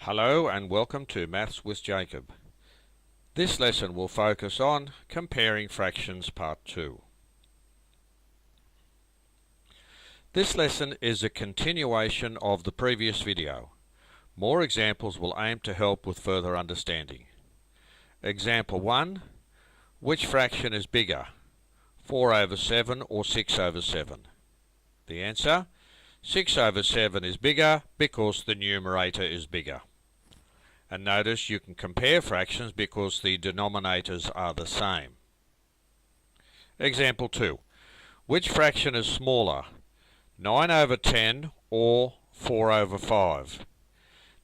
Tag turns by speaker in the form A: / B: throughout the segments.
A: Hello and welcome to Maths with Jacob. This lesson will focus on comparing fractions part 2. This lesson is a continuation of the previous video. More examples will aim to help with further understanding. Example 1. Which fraction is bigger, 4 over 7 or 6 over 7? The answer, 6 over 7 is bigger because the numerator is bigger. And notice you can compare fractions because the denominators are the same. Example 2. Which fraction is smaller, 9 over 10 or 4 over 5?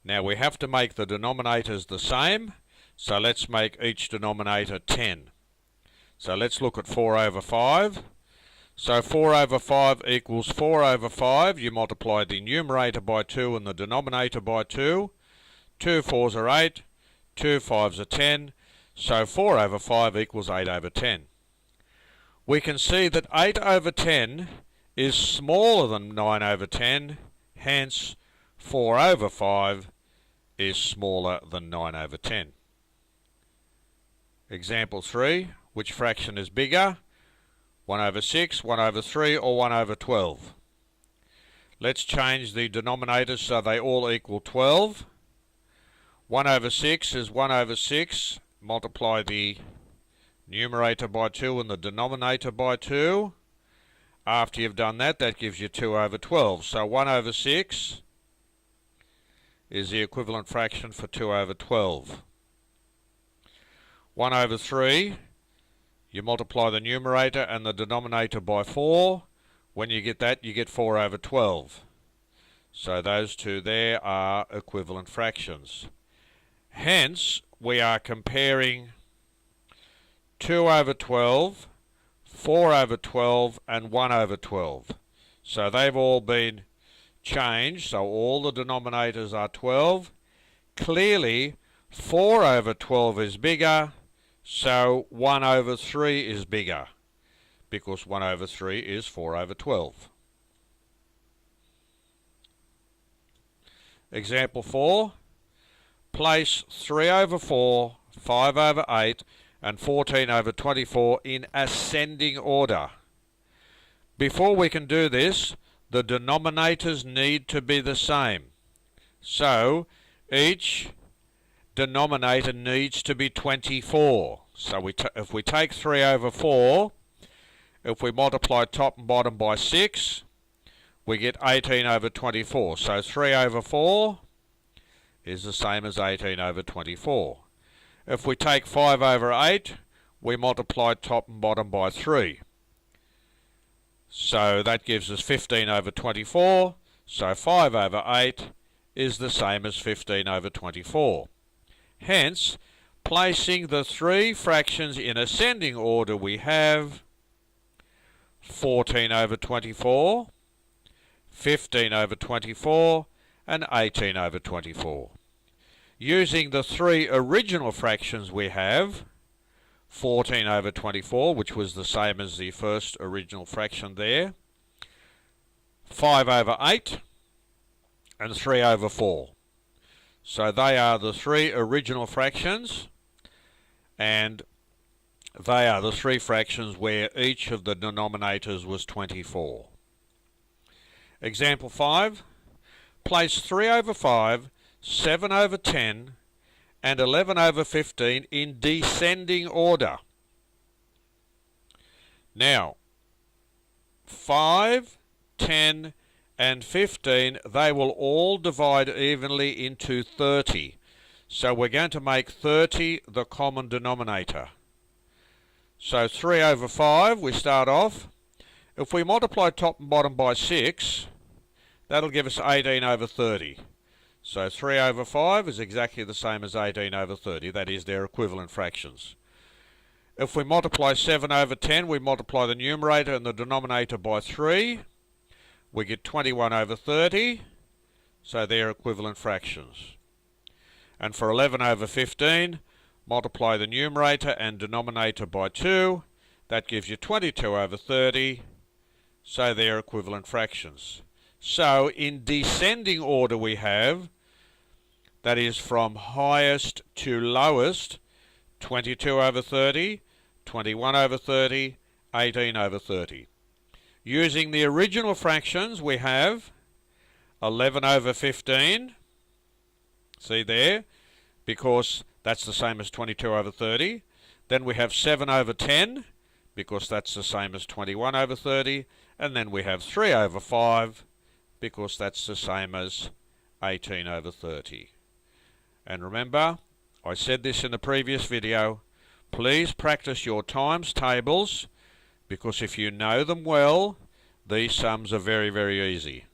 A: Now we have to make the denominators the same, so let's make each denominator 10. So let's look at 4 over 5. So 4 over 5 equals 4 over 5. You multiply the numerator by 2 and the denominator by 2. 2 4s are 8, 2 5s are 10, so 4 over 5 equals 8 over 10. We can see that 8 over 10 is smaller than 9 over 10, hence 4 over 5 is smaller than 9 over 10. Example 3, which fraction is bigger, 1 over 6, 1 over 3 or 1 over 12? Let's change the denominators so they all equal 12. 1 over 6 is 1 over 6, multiply the numerator by 2 and the denominator by 2. After you've done that, that gives you 2 over 12. So 1 over 6 is the equivalent fraction for 2 over 12. 1 over 3, you multiply the numerator and the denominator by 4. When you get that, you get 4 over 12. So those two there are equivalent fractions. Hence, we are comparing 2 over 12, 4 over 12 and 1 over 12. So they've all been changed, so all the denominators are 12. Clearly, 4 over 12 is bigger, so 1 over 3 is bigger, because 1 over 3 is 4 over 12. Example 4. Place 3 over 4, 5 over 8 and 14 over 24 in ascending order. Before we can do this, the denominators need to be the same. So each denominator needs to be 24. So if we take 3 over 4, if we multiply top and bottom by 6, we get 18 over 24. So 3 over 4 is the same as 18 over 24. If we take 5 over 8, we multiply top and bottom by 3. So that gives us 15 over 24. So 5 over 8 is the same as 15 over 24. Hence, placing the three fractions in ascending order, we have 14 over 24, 15 over 24, and 18 over 24. Using the three original fractions we have, 14 over 24, which was the same as the first original fraction there, 5 over 8, and 3 over 4. So they are the three original fractions, and they are the three fractions where each of the denominators was 24. Example 5. Place 3 over 5, 7 over 10, and 11 over 15 in descending order. Now, 5, 10, and 15, they will all divide evenly into 30. So we're going to make 30 the common denominator. So 3 over 5, we start off. If we multiply top and bottom by 6, that'll give us 18 over 30. So 3 over 5 is exactly the same as 18 over 30. That is, their equivalent fractions. If we multiply 7 over 10, we multiply the numerator and the denominator by 3. We get 21 over 30. So they're equivalent fractions. And for 11 over 15, multiply the numerator and denominator by 2. That gives you 22 over 30. So they're equivalent fractions. So in descending order we have that is from highest to lowest, 22 over 30, 21 over 30, 18 over 30. Using the original fractions, we have 11 over 15, see there, because that's the same as 22 over 30. Then we have 7 over 10, because that's the same as 21 over 30. And then we have 3 over 5, because that's the same as 18 over 30. And remember, I said this in the previous video, please practice your times tables, because if you know them well, these sums are very, very easy.